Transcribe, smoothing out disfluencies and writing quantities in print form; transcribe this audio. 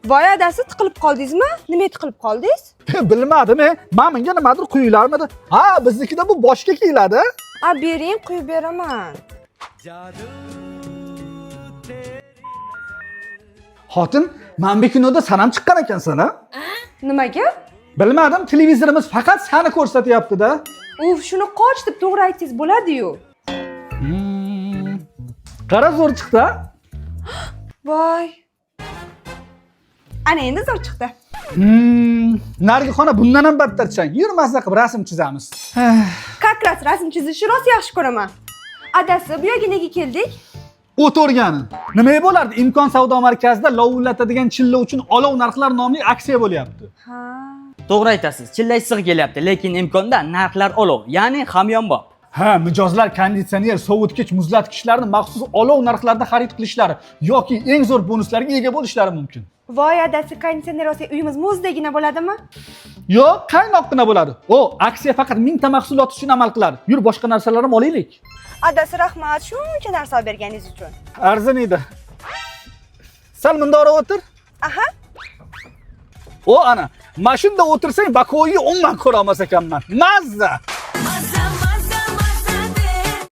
Voy adasi, tiqilib qoldingizmi? Nima tiqilib qoldingiz? Bilmadim, men menga nimadir quyilarmidi? Ha, biznikida bu boshga kiyiladi. A, bering, quyib beraman. Xotin, men bu kinoda sanam chiqqan ekansan, ha? Nimaga? Bilmadim, televizorimiz faqat seni ko'rsatyapti-da. Uf, shuni qoch deb to'g'ri aytsangiz bo'ladi-yu. Qara zo'r chiqdi. Voy. Ana endi zo'r chiqdi. Narigi xona bundan ham battarchang. Yurmasa qilib rasm chizamiz. Как раз rasm chizishni rosa yaxshi ko'raman. Adasi, bu yerga nega keldik? O't o'rgani. Nima bo'lardi? Imkon savdo markazida lovullatadigan chilla uchun olov narxlar nomli aksiya bo'lyapti. Ha. To'g'ri aytasiz. Chilla issiq kelyapti, lekin imkonda narxlar olov, ya'ni hamyonbop. Ha, mijozlar konditsioner, sovutgich, muzlatgichlarni maxsus olov narxlarda xarid qilishlari yoki eng zo'r bonuslarga ega bo'lishlari mumkin. Voy adasi, konditsioner olsa uyimiz muzdagina bo'ladimi? Yo'q, qaynoqqina bo'ladi. O, aksiya faqat 1000 ta mahsulot uchun amal qiladi. Yur, boshqa narsalar ham olaylik. Adasi, rahmat shuncha narsa olib berganingiz uchun. Arziydi. Sal mundoq o'tir. Aha. O, ana, mashunda o'tirsang bakoyi 10 man ko'ra olmas ekanman. Mazza.